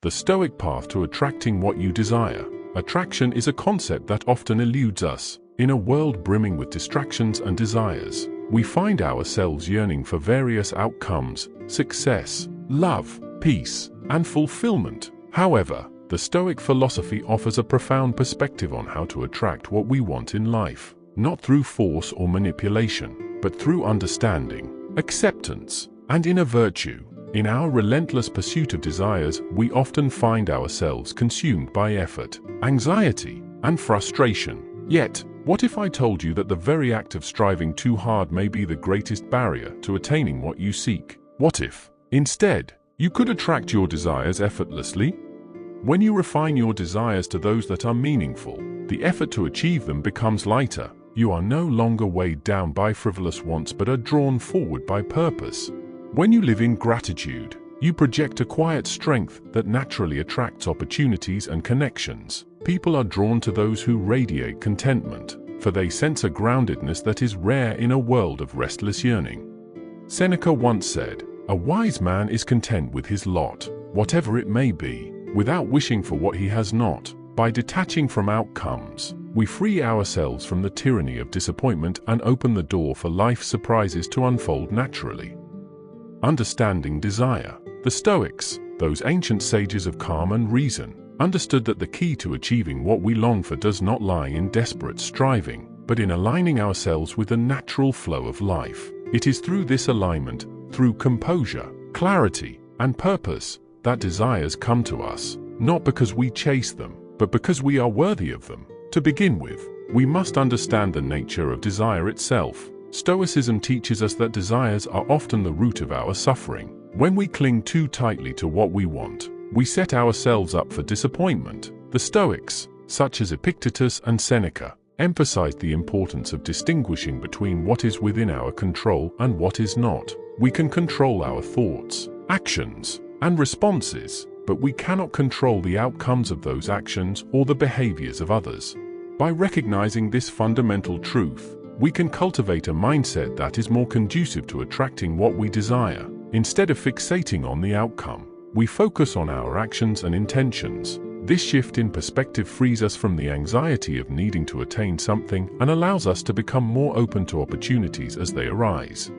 The Stoic path to attracting what you desire. Attraction is a concept that often eludes us. In a world brimming with distractions and desires, we find ourselves yearning for various outcomes: success, love, peace, and fulfillment. However, the Stoic philosophy offers a profound perspective on how to attract what we want in life, not through force or manipulation, but through understanding, acceptance, and inner virtue. In our relentless pursuit of desires, we often find ourselves consumed by effort, anxiety, and frustration. Yet, what if I told you that the very act of striving too hard may be the greatest barrier to attaining what you seek? What if, instead, you could attract your desires effortlessly? When you refine your desires to those that are meaningful, the effort to achieve them becomes lighter. You are no longer weighed down by frivolous wants but are drawn forward by purpose. When you live in gratitude, you project a quiet strength that naturally attracts opportunities and connections. People are drawn to those who radiate contentment, for they sense a groundedness that is rare in a world of restless yearning. Seneca once said, "A wise man is content with his lot, whatever it may be, without wishing for what he has not." By detaching from outcomes, we free ourselves from the tyranny of disappointment and open the door for life's surprises to unfold naturally. Understanding desire. The Stoics, those ancient sages of calm and reason, understood that the key to achieving what we long for does not lie in desperate striving, but in aligning ourselves with the natural flow of life. It is through this alignment, through composure, clarity, and purpose, that desires come to us, not because we chase them, but because we are worthy of them. To begin with, we must understand the nature of desire itself. Stoicism teaches us that desires are often the root of our suffering. When we cling too tightly to what we want, we set ourselves up for disappointment. The Stoics, such as Epictetus and Seneca, emphasized the importance of distinguishing between what is within our control and what is not. We can control our thoughts, actions, and responses, but we cannot control the outcomes of those actions or the behaviors of others. By recognizing this fundamental truth, we can cultivate a mindset that is more conducive to attracting what we desire. Instead of fixating on the outcome, we focus on our actions and intentions. This shift in perspective frees us from the anxiety of needing to attain something and allows us to become more open to opportunities as they arise.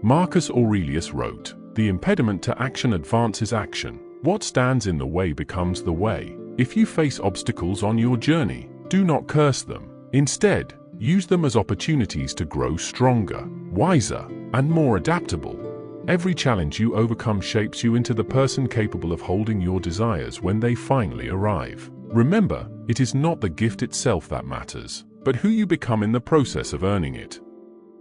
Marcus Aurelius wrote, "The impediment to action advances action. What stands in the way becomes the way." If you face obstacles on your journey, do not curse them. Instead, use them as opportunities to grow stronger, wiser, and more adaptable. Every challenge you overcome shapes you into the person capable of holding your desires when they finally arrive. Remember, it is not the gift itself that matters, but who you become in the process of earning it.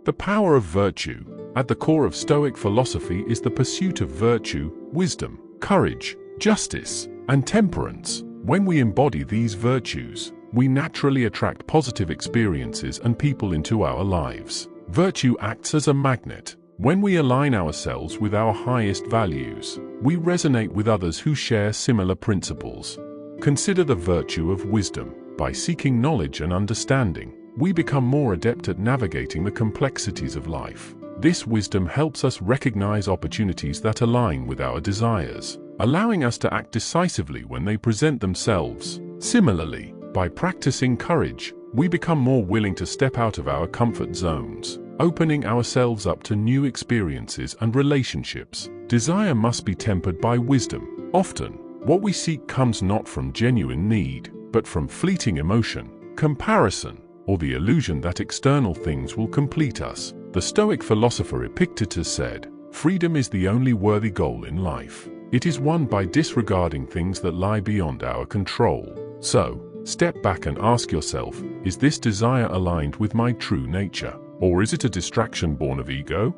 The power of virtue. At the core of Stoic philosophy is the pursuit of virtue, wisdom, courage, justice, and temperance. When we embody these virtues, we naturally attract positive experiences and people into our lives. Virtue acts as a magnet. When we align ourselves with our highest values, we resonate with others who share similar principles. Consider the virtue of wisdom. By seeking knowledge and understanding, we become more adept at navigating the complexities of life. This wisdom helps us recognize opportunities that align with our desires, allowing us to act decisively when they present themselves. Similarly, by practicing courage, we become more willing to step out of our comfort zones, opening ourselves up to new experiences and relationships. Desire must be tempered by wisdom. Often, what we seek comes not from genuine need, but from fleeting emotion, comparison, or the illusion that external things will complete us. The Stoic philosopher Epictetus said, "Freedom is the only worthy goal in life. It is won by disregarding things that lie beyond our control." So, step back and ask yourself, is this desire aligned with my true nature? Or is it a distraction born of ego?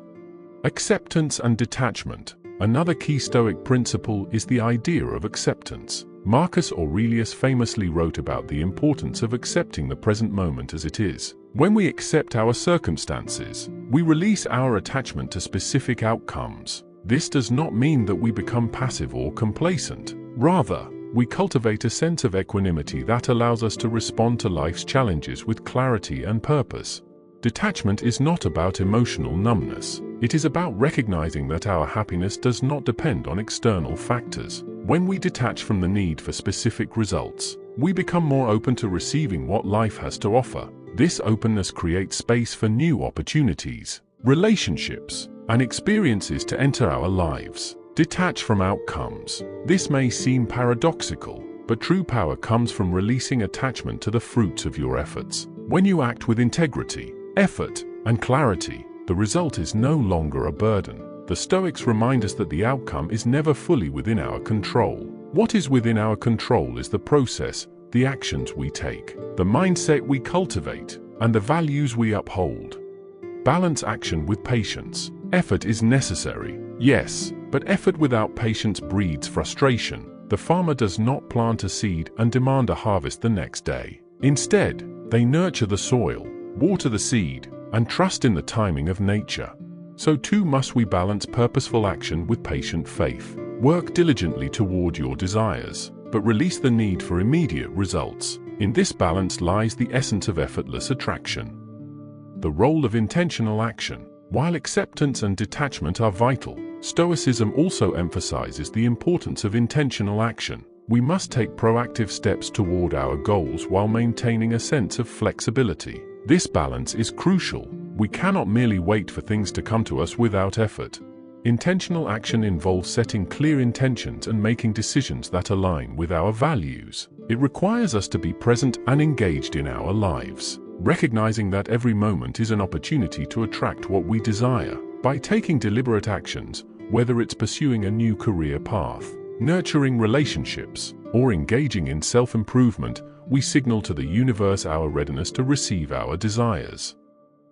Acceptance and detachment. Another key Stoic principle is the idea of acceptance. Marcus Aurelius famously wrote about the importance of accepting the present moment as it is. When we accept our circumstances, we release our attachment to specific outcomes. This does not mean that we become passive or complacent. Rather, we cultivate a sense of equanimity that allows us to respond to life's challenges with clarity and purpose. Detachment is not about emotional numbness. It is about recognizing that our happiness does not depend on external factors. When we detach from the need for specific results, we become more open to receiving what life has to offer. This openness creates space for new opportunities, relationships, and experiences to enter our lives. Detach from outcomes. This may seem paradoxical, but true power comes from releasing attachment to the fruits of your efforts. When you act with integrity, effort, and clarity, the result is no longer a burden. The Stoics remind us that the outcome is never fully within our control. What is within our control is the process, the actions we take, the mindset we cultivate, and the values we uphold. Balance action with patience. Effort is necessary, yes, but effort without patience breeds frustration. The farmer does not plant a seed and demand a harvest the next day. Instead, they nurture the soil, water the seed, and trust in the timing of nature. So too must we balance purposeful action with patient faith. Work diligently toward your desires, but release the need for immediate results. In this balance lies the essence of effortless attraction. The role of intentional action. While acceptance and detachment are vital, Stoicism also emphasizes the importance of intentional action. We must take proactive steps toward our goals while maintaining a sense of flexibility. This balance is crucial. We cannot merely wait for things to come to us without effort. Intentional action involves setting clear intentions and making decisions that align with our values. It requires us to be present and engaged in our lives, recognizing that every moment is an opportunity to attract what we desire. By taking deliberate actions, whether it's pursuing a new career path, nurturing relationships, or engaging in self-improvement, we signal to the universe our readiness to receive our desires.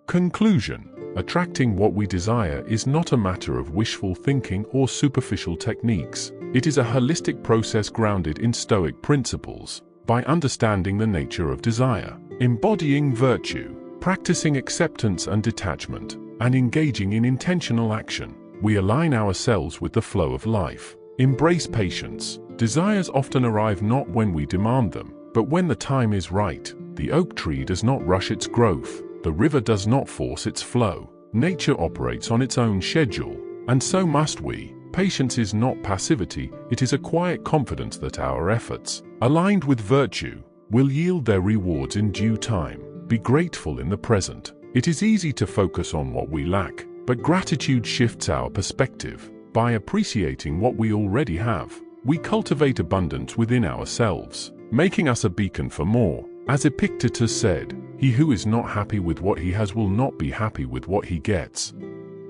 Conclusion. Attracting what we desire is not a matter of wishful thinking or superficial techniques. It is a holistic process grounded in Stoic principles. By understanding the nature of desire, embodying virtue, practicing acceptance and detachment, and engaging in intentional action, we align ourselves with the flow of life. Embrace patience. Desires often arrive not when we demand them, but when the time is right. The oak tree does not rush its growth. The river does not force its flow. Nature operates on its own schedule, and so must we. Patience is not passivity, it is a quiet confidence that our efforts, aligned with virtue, will yield their rewards in due time. Be grateful in the present. It is easy to focus on what we lack, but gratitude shifts our perspective. By appreciating what we already have, we cultivate abundance within ourselves, making us a beacon for more. As Epictetus said, "He who is not happy with what he has will not be happy with what he gets."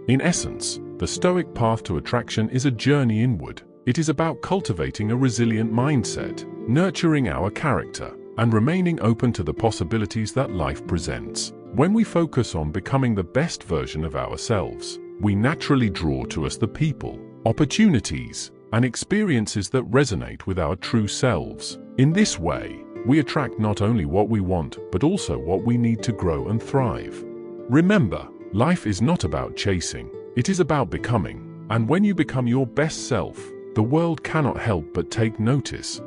In essence, the Stoic path to attraction is a journey inward. It is about cultivating a resilient mindset, nurturing our character, and remaining open to the possibilities that life presents. When we focus on becoming the best version of ourselves, we naturally draw to us the people, opportunities, and experiences that resonate with our true selves. In this way, we attract not only what we want, but also what we need to grow and thrive. Remember, life is not about chasing, it is about becoming. And when you become your best self, the world cannot help but take notice.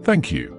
Thank you.